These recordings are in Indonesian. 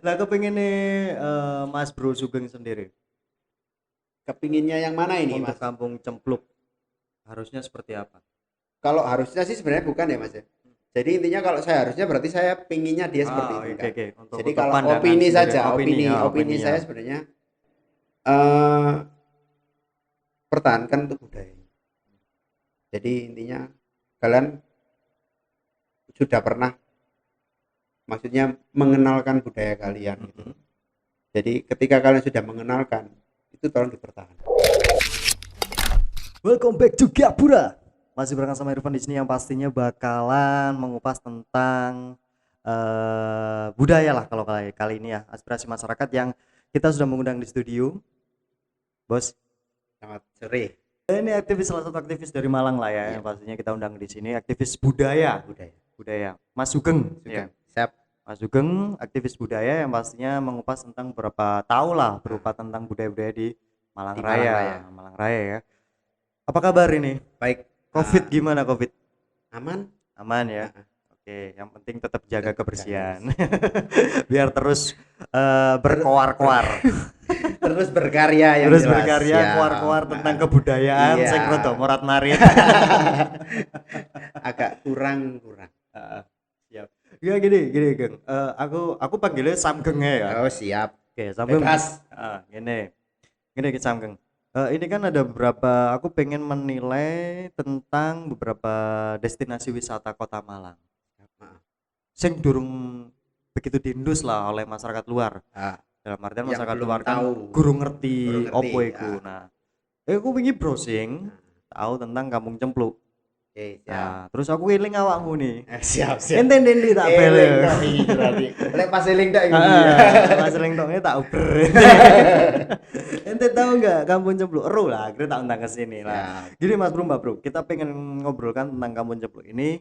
Lah kepengin nih Mas Bro Sugeng sendiri Kepinginnya yang mana ini, untuk Mas? kampung cempluk harusnya seperti apa? Kalau harusnya sih sebenarnya bukan ya, Mas ya. Jadi intinya kalau saya harusnya berarti saya pinginnya dia seperti itu, Oke enggak. oke untuk Jadi untuk kalau pandangan opini sendiri saja, opini opini ya opini opini ya. saya sebenarnya eh pertahankan untuk budaya. Jadi intinya kalian sudah pernah maksudnya mengenalkan budaya kalian gitu. Mm-mm. Jadi ketika kalian sudah mengenalkan itu tolong dipertahankan. Welcome back to Gapura. Masih barengan sama Irfan di sini yang pastinya bakalan mengupas tentang budaya lah kalau kali ini ya aspirasi masyarakat yang kita sudah mengundang di studio, Bos. Selamat sore. Ini aktivis salah satu aktivis dari Malang lah ya, Iya, yang pastinya kita undang di sini aktivis budaya, budaya. budaya. Mas Sugeng, ya. Sugeng. Siap. Mas Sugeng aktivis budaya yang pastinya mengupas tentang beberapa tahu lah Nah, berupa tentang budaya-budaya di Malang di Malang Raya. Raya, Malang Raya ya. Apa kabar ini? Baik. Covid gimana Covid? Aman. Aman ya. Ah, Oke, yang penting tetap jaga tetap jaga kebersihan. kebersihan. Biar terus Ter- berkoar-koar. terus berkarya yang Terus jelas. berkarya Siap. koar-koar tentang kebudayaan Iya. sing rada morat-marit. Agak kurang. Heeh, siap. Ya gini, Geng. Aku panggilnya Samgeng ya. Oh, siap. Oke, Samgeng. Bebas. Gini. Gini Samgeng. Ini kan ada beberapa aku pengen menilai tentang beberapa destinasi wisata Kota Malang. Maaf. Sing durung begitu diindus lah oleh masyarakat luar. Ah, Dalam artian yang masyarakat belum luar kan tahu. gurung Guru ngerti ngerti. opo iku. Nah, aku wingi browsing Ah, tahu tentang Kampung Cempluk. oke, siap. Nah, terus aku eling awakmu nih. Siap. Ente ndi tak bele. Eling tok iki berarti. Lek pas eling tok iki. Mas eling toknya tak uber. Ente tahu nggak Kampung Cempluk? Ero lah, akhirnya tak undang ke sini lah. Siap. Gini Mas Bro, Mbak Bro, kita pengen ngobrolkan tentang Kampung Cempluk ini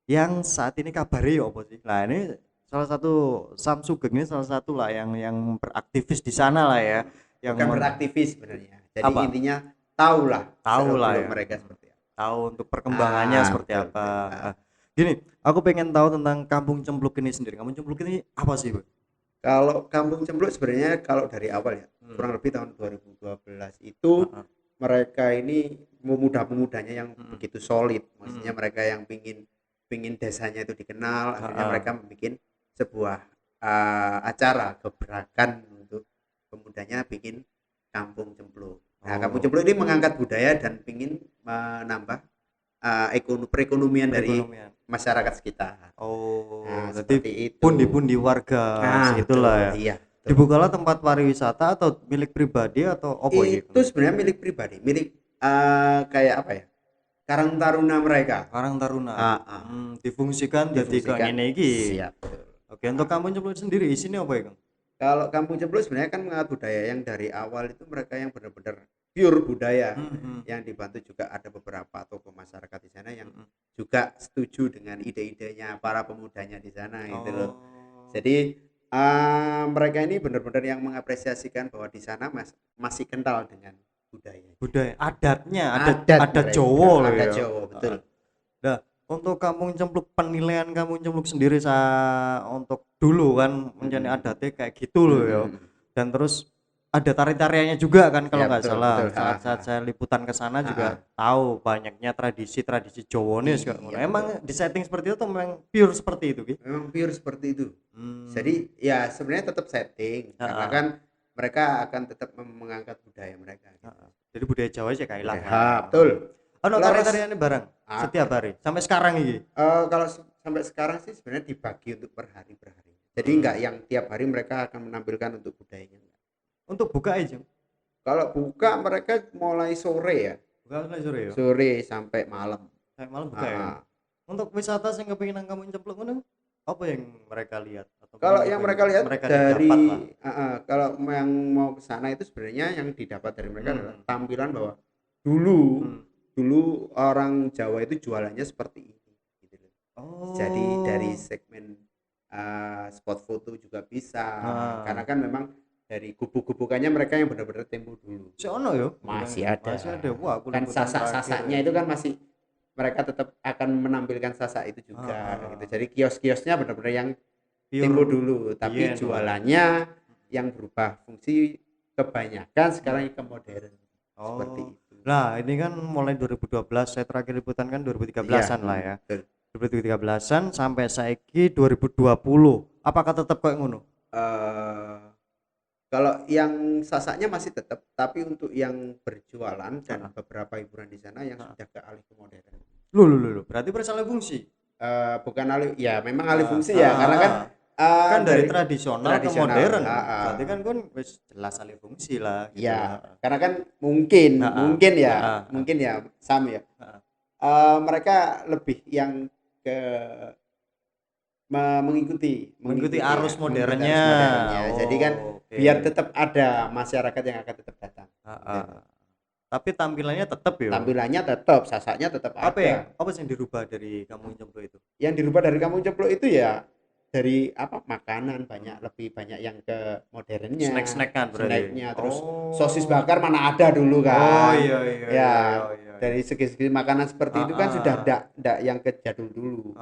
yang saat ini kabarnya ya apa sih? Nah, ini salah satu Sam Sugeng ini salah satu lah yang beraktivis di sana lah ya, yang Bukan beraktivis sebenarnya. Jadi apa? intinya tahulah Tahu lah seluk-beluk ya. mereka seperti apa. Tahu untuk perkembangannya seperti Betul, apa. betul. Ah, Gini, aku pengen tahu tentang Kampung Cempluk ini sendiri. Kampung Cempluk ini apa sih, Bu? Kalau Kampung Cempluk sebenarnya kalau dari awal ya, Hmm. kurang lebih tahun 2012 itu Heeh. mereka ini pemuda-pemudanya yang Mm-mm. begitu solid. Maksudnya Mm-mm. mereka yang pingin pingin desanya itu dikenal, akhirnya Heeh. mereka membuat sebuah acara gebrakan untuk pemudanya bikin Kampung Cempluk. Nah, Kampung Oh, Cempluk ini mengangkat budaya dan pingin menambah perekonomian dari perekonomian. masyarakat sekitar. Oh, Nah, jadi seperti itu. pundi-pundi warga Nah, segitulah ya. betul. Iya, betul. Dibukalah tempat pariwisata atau milik pribadi atau apa gitu? Itu sebenarnya milik pribadi, milik kayak apa ya? Karang Taruna mereka. Karang Taruna. Ah, ah. Difungsikan jadi kayak Difungsikan. ngene iki. Siap. Betul. Oke, untuk Kampung Cempluk sendiri isinya apa ya, Kang? Kalau Kampung Cempluk sebenarnya kan mengangkat budaya yang dari awal itu mereka yang benar-benar pure budaya, Hmm. yang dibantu juga ada beberapa tokoh masyarakat di sana yang Mm-mm. juga setuju dengan ide-idenya para pemudanya di sana gitu loh. Oh. Jadi mereka ini benar-benar yang mengapresiasikan bahwa di sana masih kental dengan budaya. Budaya adatnya, adat Mereka, Jawa loh adat ya. Jawa, betul. Nah, untuk Kampung Cempluk penilaian Kampung Cempluk sendiri untuk dulu kan menjadi adatnya kayak gitu loh ya. Dan terus ada tari-tariannya juga kan kalau Ya, nggak betul, salah. betul. Saat-saat saya liputan ke sana juga tahu banyaknya tradisi-tradisi Jawa nih segala macam. Iya, Emang betul. di setting seperti itu atau memang pure seperti itu, Ki? Memang pure seperti itu. Hmm. Jadi ya sebenarnya tetap setting karena kan mereka akan tetap mengangkat budaya mereka. Gitu. Jadi budaya Jawa aja kayak hilang. Betul. Ono Laras- tari-tariannya bareng setiap hari sampai sekarang ini. Kalau sampai sekarang sih sebenarnya dibagi untuk per hari. Jadi enggak yang tiap hari mereka akan menampilkan untuk budayanya. Untuk buka aja. Kalau buka mereka mulai sore ya. Buka mulai sore ya. Sore sampai malam. Sampai malam buka ya. Untuk wisata sing kepengin nang Kampung Cempluk ngono, apa yang mereka lihat atau Kalau yang mereka lihat dari dapat lah. kalau yang mau ke sana itu sebenarnya yang didapat dari mereka adalah Hmm. tampilan bahwa dulu orang Jawa itu jualannya seperti ini gitu loh. Oh. Jadi dari segmen spot foto juga bisa karena kan memang dari gubuk-gubukannya mereka yang benar-benar tempo dulu. Si ono ya? Masih ada. Masih ada. Wah, aku Kan liputan sasak-sasaknya terakhir. itu kan masih mereka tetap akan menampilkan sasak itu juga gitu. Jadi kios-kiosnya benar-benar yang tempo dulu, tapi biyen, Pak. jualannya yang berubah fungsi kebanyakan sekarang ke modern seperti Oh. itu. Nah, ini kan mulai 2012, saya terakhir liputan kan 2013-an lah ya. Betul. 2013-an sampai saiki 2020. Apakah tetap kayak ngono? Kalau yang sasaknya masih tetap, tapi untuk yang berjualan dan Heeh. beberapa hiburan di sana yang Heeh. sudah ke alih ke modern. Loh, berarti bersalah fungsi. Bukan alih, ya memang alih Heeh, fungsi ya, karena kan kan dari dari tradisional ke tradisional, modern. heeh. Berarti kan wis jelas alih fungsi lah gitu Ya, lah. karena kan mungkin Heeh, heeh, mungkin ya Sam ya. heeh. Mereka lebih yang ke Mengikuti ya, arus mengikuti modernnya. arus modernnya. Jadi kan Oke. biar tetap ada masyarakat yang akan tetap datang. Heeh. Tapi tampilannya tetap ya. Tampilannya tetap, sasaknya tetap ada. Apa sih yang dirubah dari Kampung Cemplo itu? Yang dirubah dari Kampung Ceplok itu ya dari apa, makanan lebih banyak yang ke modernnya, Snack-snackan berarti. snacknya, terus Oh. sosis bakar mana ada dulu Oh kan. iya. Ya, dari segi makanan seperti itu kan sudah ndak yang ke jadul dulu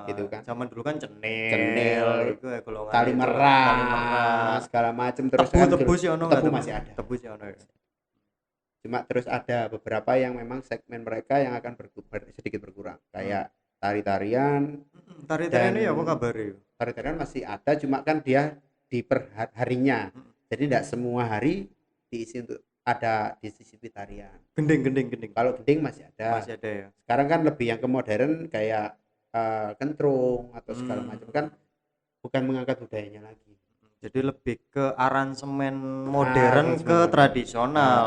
gitu kan. Zaman dulu kan cenil, Cenil, itu ya golongan tali itu, merah, segala macam, terus tebu sih ono nggak tebu tebu? masih ada. Tebu sih ono ya. Cuma terus ada beberapa yang memang segmen mereka yang akan sedikit berkurang, kayak tari-tarian. Tari-tarian Dan ini apa kabar ya? tari-tarian masih ada, cuma kan dia di harinya. Jadi tidak semua hari diisi untuk ada di sisi tarian. Gending. Kalau gending masih ada. Masih ada ya. Sekarang kan lebih yang ke modern kayak kentrung atau segala macam kan, bukan mengangkat budayanya lagi. Jadi lebih ke aransemen modern ke tradisional.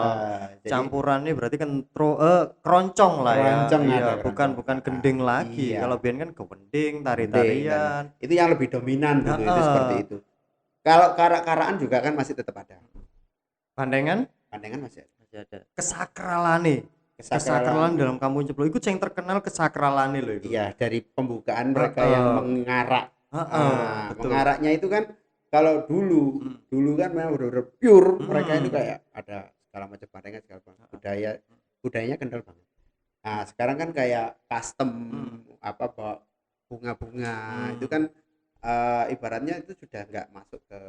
Campurannya berarti keroncong lah ya. Keroncong Iya, ada, bukan gending lagi. Iya. Kalau biyen kan gending, Gending, tari-tarian. itu yang lebih dominan dulu, itu seperti itu. Kalau karak-karakan juga kan masih tetap ada. Bandengan masih ada. Kesakralan dalam Kampung Cemplo itu yang terkenal kesakralannya loh itu. Iya, dari pembukaan mereka yang mengarak. Betul. Mengaraknya itu kan kalau dulu kan memang benar-benar pure, mereka itu kayak ada segala macam bandengan, segala macam budayanya kental banget. Nah, sekarang kan kayak custom apa bawa bunga-bunga, itu kan ibaratnya itu sudah nggak masuk ke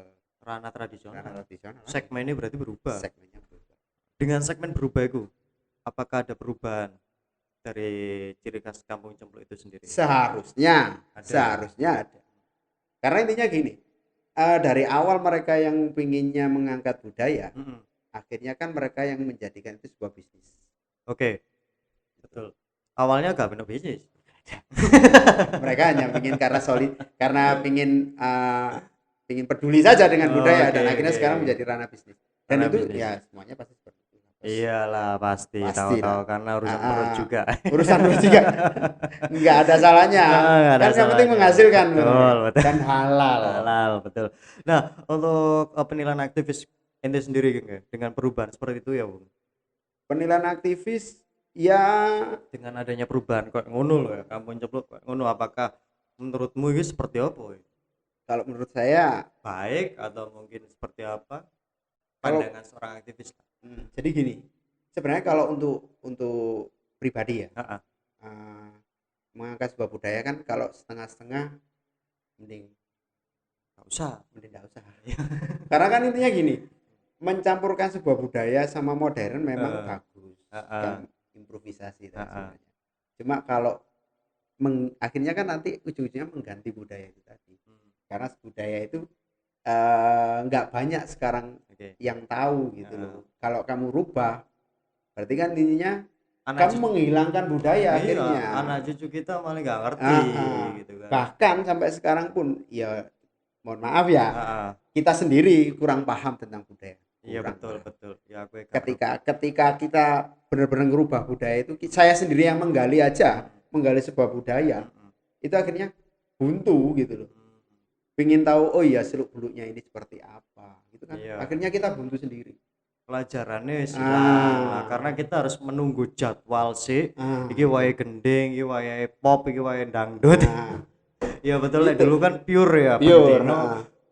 ranah tradisional. Segmennya berarti berubah. Segmennya berubah. Dengan segmen berubah itu, apakah ada perubahan dari ciri khas Kampung Cemplo itu sendiri? Seharusnya ada. Karena intinya gini, dari awal mereka yang pinginnya mengangkat budaya, akhirnya kan mereka yang menjadikan itu sebuah bisnis. Oke. Betul. Awalnya gak benar bisnis. Mereka hanya ingin karena pingin peduli saja dengan budaya, dan akhirnya sekarang menjadi ranah bisnis. Dan itu ya semuanya pasti seperti itu. Iyalah pasti tahu-tahu karena urusan perut juga. Urusan perut juga. Enggak ada salahnya. Kan yang penting menghasilkan. Betul. Dan halal. Betul. Nah, untuk penilaian aktivis ente sendiri dengan perubahan seperti itu ya, Bung. Penilaian aktivis ya dengan adanya perubahan kok ngono loh ya, Kampung Cemplo kok ngono, apakah menurutmu ini seperti apa? Kalau menurut saya baik atau mungkin seperti apa pandangan seorang aktivis? Jadi gini, sebenarnya kalau untuk pribadi ya, mengangkat sebuah budaya kan kalau setengah-setengah mending nggak usah. Karena kan intinya gini, mencampurkan sebuah budaya sama modern memang bagus, kan improvisasi dan sebagainya. Cuma kalau akhirnya kan nanti ujung-ujungnya mengganti budaya itu tadi, karena budaya itu nggak banyak sekarang yang tahu gitu loh. Kalau kamu rubah, berarti kan intinya kamu menghilangkan budaya. Akhirnya anak cucu kita malah nggak ngerti gitu kan. Bahkan sampai sekarang pun ya mohon maaf ya, kita sendiri kurang paham tentang budaya. Iya betul ya, ketika kita benar-benar merubah budaya itu, saya sendiri yang menggali sebuah budaya, itu akhirnya buntu gitu loh. Pingin tahu, oh iya seluk beluknya ini seperti apa gitu kan. Akhirnya kita buntu sendiri. Pelajarannya silang karena kita harus menunggu jadwal sih. Iki wae gending, iki wae pop, iki wae dangdut. Ya betul lah, dulu kan pure ya,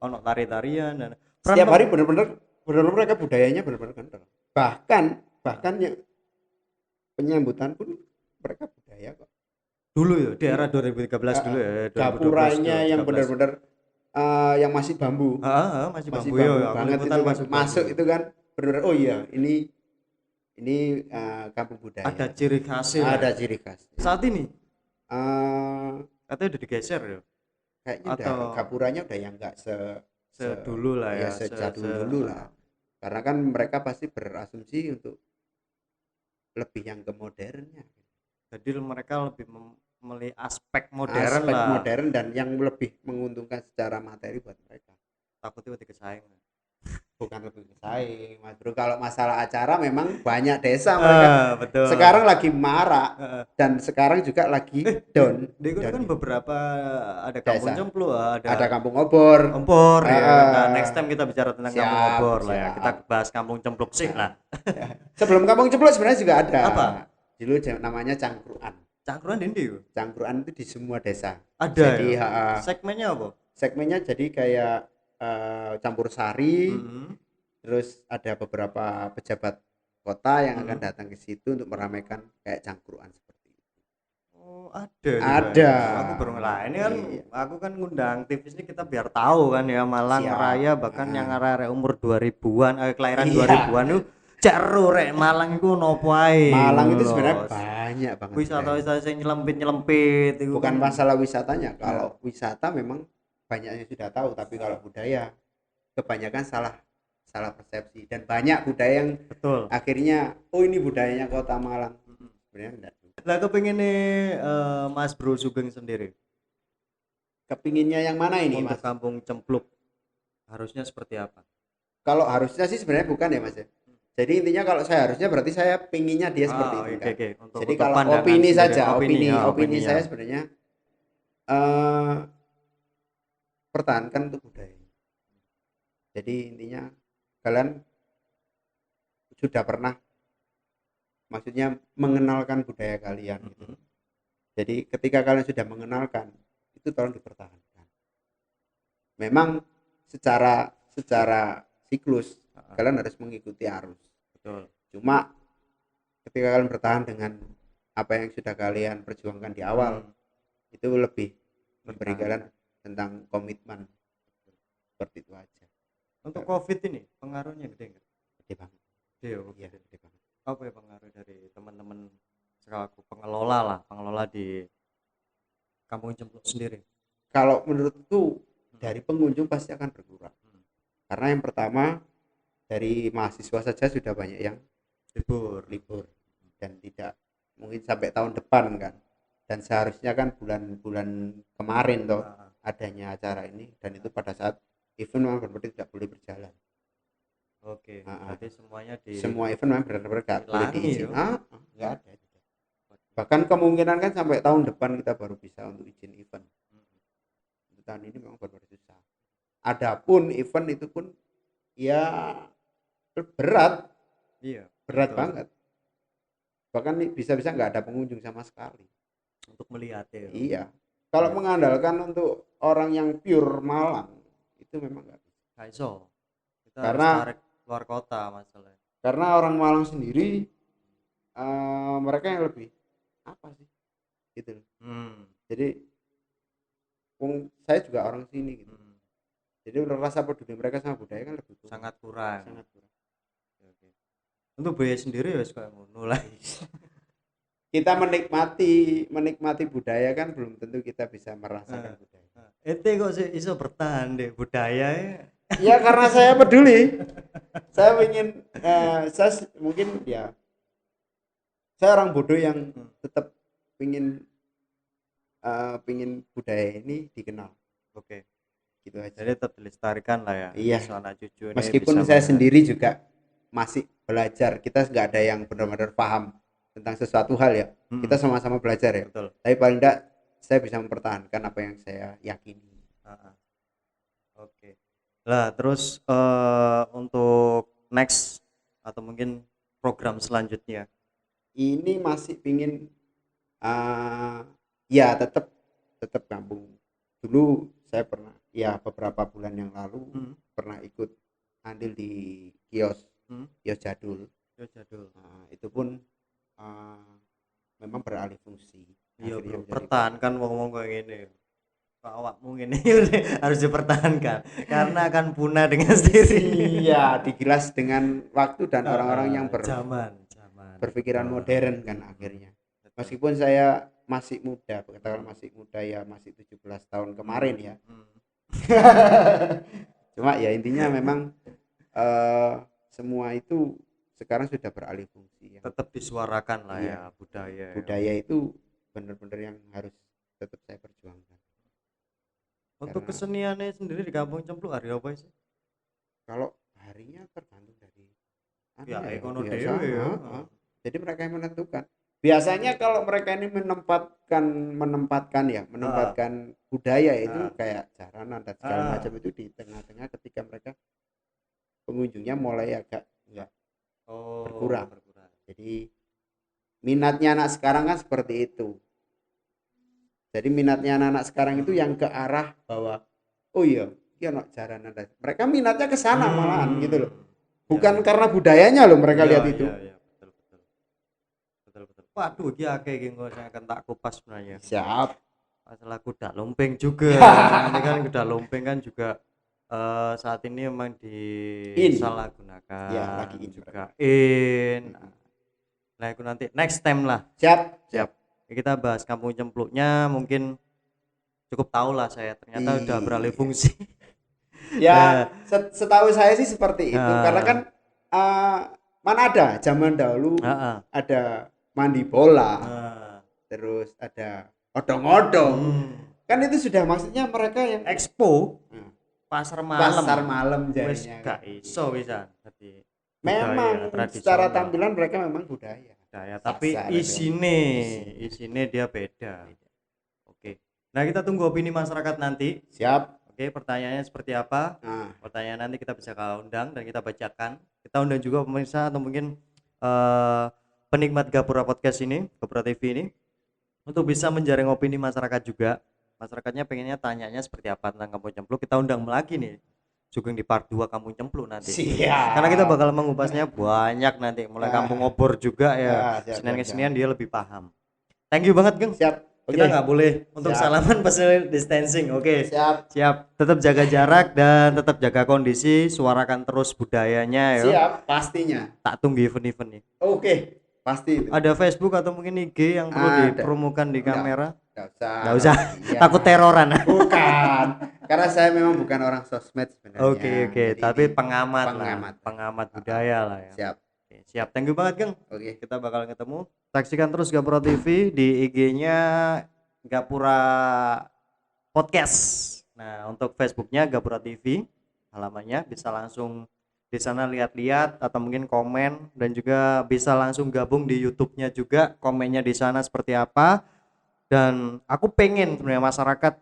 ono tari-tarian dan setiap hari benar-benar mereka budayanya benar-benar kental. Bahkan ya penyambutan pun mereka budaya kok. Dulu ya di era 2013 dulu ya. Gapuranya yang benar-benar yang masih bambu. Heeh, masih Masih bambu yo, bambu aku banget liputan itu kan. masuk Masuk bambu. itu kan benar, oh iya, ini kampung Ada budaya. ciri khasnya lah. Ada ciri khasnya. Saat ini Eh, katanya udah digeser ya, kayaknya udah atau gapuranya udah yang enggak se sedulu lah ya ya, sejadul dulu lah. Karena kan mereka pasti berasumsi untuk lebih yang ke modernnya. jadi mereka lebih memilih aspek modern Aspek lah, modern dan yang lebih menguntungkan secara materi buat mereka. takutnya udah kesaing. Bukan lebih bersaing, Mas Bro. Kalau masalah acara memang banyak desa mereka Betul. sekarang lagi marak Heeh. dan sekarang juga lagi di, down. di itu kan beberapa ada kampung Desa. cemplu, Ada ada kampung obor. Ompor ya. Nah, Eh, next time kita bicara tentang kampung siap, obor lah ya. Kita siap. bahas kampung cempluk sih Nah, lah. ya. Sebelum kampung ceplok sebenarnya juga ada. Apa? Dulu namanya cangkruan. Cangkruan di yo. Cangkruan itu di semua desa. Ada Jadi ya. Segmennya apa? segmennya jadi kayak campur sari. Mm-hmm. Terus ada beberapa pejabat kota yang akan Mm-hmm. datang ke situ untuk meramaikan kayak cangkruan seperti itu. Oh, ada juga Ada. ya. Aku baru ngelah. Ini kan Iya. aku kan ngundang aktivis ini kita biar tahu kan ya, Malang Siap. Raya bahkan yang arek umur 2000-an, kelahiran Iya. 2000-an itu ceru rek Malang itu nopo ae. Malang itu Lho. sebenarnya banyak banget. Wisata-wisata yang nyelempit-nyelempit itu Bukan kan. masalah wisatanya. Kalau wisata memang banyak yang sudah tahu, tapi kalau budaya kebanyakan salah persepsi dan banyak budaya yang Betul. akhirnya oh ini budayanya kota Malang. Sebenarnya enggak. Lah kepengin Mas Bro Sugeng sendiri Kepinginnya yang mana ini, untuk Mas? kampung cempluk harusnya seperti apa? Kalau harusnya sih sebenarnya bukan ya, Mas ya. Jadi intinya kalau saya harusnya berarti saya pinginnya dia seperti itu Oke, enggak. oke. Jadi Untuk kalau pandangan opini sendiri, saja, opini opininya. saya sebenarnya eh pertahankan untuk budaya. Jadi intinya kalian sudah pernah maksudnya mengenalkan budaya kalian gitu. Jadi ketika kalian sudah mengenalkan itu tolong dipertahankan. Memang secara siklus kalian harus mengikuti arus. Betul. Cuma ketika kalian bertahan dengan apa yang sudah kalian perjuangkan di awal itu lebih memberi kalian tentang komitmen seperti itu aja. Untuk COVID ini pengaruhnya gede nggak? Gede banget. Iya, Gede banget. apa ya pengaruh dari teman-teman selaku pengelola di kampung cempluk sendiri? Kalau menurutku dari pengunjung pasti akan berkurang. Karena yang pertama dari mahasiswa saja sudah banyak yang libur dan tidak mungkin sampai tahun depan kan. Dan seharusnya kan bulan-bulan kemarin toh adanya acara ini dan itu pada saat event memang benar-benar tidak boleh berjalan. Oke, berarti semuanya semua event memang benar-benar nggak boleh diizin. Nggak ada. Bahkan kemungkinan kan sampai tahun depan kita baru bisa untuk izin event. Untuk tahun ini memang benar-benar susah. Adapun event itu pun ya berat. Iya, berat banget. Bahkan bisa-bisa nggak ada pengunjung sama sekali. Untuk melihat ya. Iya. Kalau mengandalkan untuk orang yang pure Malang itu memang nggak bisa. Iso. Kita Karena harus tarik luar kota masalahnya. Karena orang Malang sendiri mereka yang lebih apa sih? Gitu. Jadi saya juga orang sini gitu. Jadi rasa peduli mereka sama budaya kan lebih sangat kurang. Oke. Untuk budaya sendiri ya kayak ngono lah. Kita menikmati budaya kan belum tentu kita bisa merasakan budaya. Ente kok sih iso bertahan deh budaya ya karena saya peduli. Saya ingin saya mungkin ya saya orang bodoh yang tetap ingin budaya ini dikenal. Oke. Gitu aja. Jadi tetap dilestarikan lah ya. Iya. Anak cucu ini meskipun saya sendiri juga masih belajar, kita nggak ada yang benar-benar paham tentang sesuatu hal ya. Kita sama-sama belajar ya. Betul. Tapi paling enggak saya bisa mempertahankan apa yang saya yakini. Oke. Lah terus untuk next atau mungkin program selanjutnya ini masih pingin ya tetap kampung. Dulu saya pernah ya beberapa bulan yang lalu pernah ikut andil di kios jadul. Itu pun memang beralih fungsi. Iya bro, pertahankan ngomong kayak gini. Gak awakmu ini harus dipertahankan karena akan punah dengan sendiri. Iya, digilas dengan waktu dan orang-orang yang zaman berpikiran betul. modern kan akhirnya. Meskipun saya masih muda, katakan masih muda ya, masih 17 tahun kemarin ya. Cuma ya intinya memang semua itu sekarang sudah beralih fungsi ya. Tetap disuarakan lah Iya. ya budaya. Budaya itu benar-benar yang harus tetap saya perjuangkan. Untuk Karena- keseniannya sendiri di Kampung Cempluk hari apa sih? Kalau harinya tergantung dari Ya, ekonomi biasa, dewe ya. Jadi mereka yang menentukan. Biasanya kalau mereka ini menempatkan budaya itu kayak jaranan dan segala macam itu di tengah-tengah ketika mereka pengunjungnya mulai agak berkurang. Jadi minatnya anak sekarang kan seperti itu. Jadi minatnya anak-anak sekarang itu yang ke arah bahwa oh iya nak jaranan. Mereka minatnya ke sana malahan gitu loh. Bukan karena budayanya loh mereka lihat itu. Iya, betul. Waduh, iki akeh iki engko saya akan tak kupas sebenarnya. Siap. Masalah kuda lumping juga. Ini kan kuda lumping kan juga saat ini memang disalahgunakan. Ya, lagi in juga. Nah, itu nanti next time lah. Siap. Kita bahas Kampung Cempluknya mungkin cukup tahu lah saya ternyata udah beralih fungsi. Ya, setahu saya sih seperti itu karena kan mana ada zaman dahulu ada mandi bola, terus ada odong-odong. Kan itu sudah maksudnya mereka yang expo pasar malam jadinya. Gak iso bisa. Memang secara tampilan mereka memang budaya. Tapi isine dia beda. Oke. Nah, kita tunggu opini masyarakat nanti. Siap. Oke, pertanyaannya seperti apa? Pertanyaan nanti kita bisa undang dan kita bacakan. Kita undang juga pemirsa atau mungkin penikmat Gapura Podcast ini, Gapura TV ini, untuk bisa menjaring opini masyarakat juga. Masyarakatnya pengennya tanyanya seperti apa tentang Kampung Cempluk. Kita undang lagi nih. Sugeng di part 2 Kampung Cempluk nanti. Siap. Karena kita bakal mengupasnya banyak nanti, mulai Kampung Obor juga ya. Kesenian-kesenian dia lebih paham. Thank you banget, Geng. Siap. Kita nggak boleh untuk salaman physical distancing. Oke. Siap. Tetap jaga jarak dan tetap jaga kondisi, suarakan terus budayanya ya. Siap, pastinya. Tak tunggu event-event nih. Oke, pasti itu. Ada Facebook atau mungkin IG yang perlu dipromokan di kamera? Nggak usah. Iya. Takut teroran. Bukan. Karena saya memang bukan orang sosmed sebenarnya. Oke. Tapi pengamat budaya lah ya. Siap. Oke, siap. Thank you banget, Geng. Oke. Kita bakal ketemu. Saksikan terus Gapura TV di IG-nya Gapura Podcast. Nah, untuk Facebooknya Gapura TV, halamannya bisa langsung di sana lihat-lihat atau mungkin komen, dan juga bisa langsung gabung di YouTube-nya juga, komennya di sana seperti apa. Dan aku pengen sebenarnya masyarakat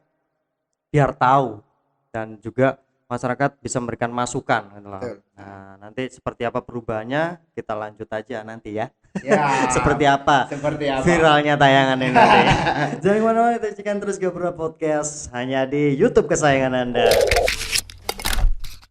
biar tahu dan juga masyarakat bisa memberikan masukan gitu loh. Nah, nanti seperti apa perubahannya kita lanjut aja nanti ya. Ya. Seperti apa viralnya tayangan ini nanti. Jangan kemana-mana, saksikan terus Gapura Podcast hanya di YouTube kesayangan Anda.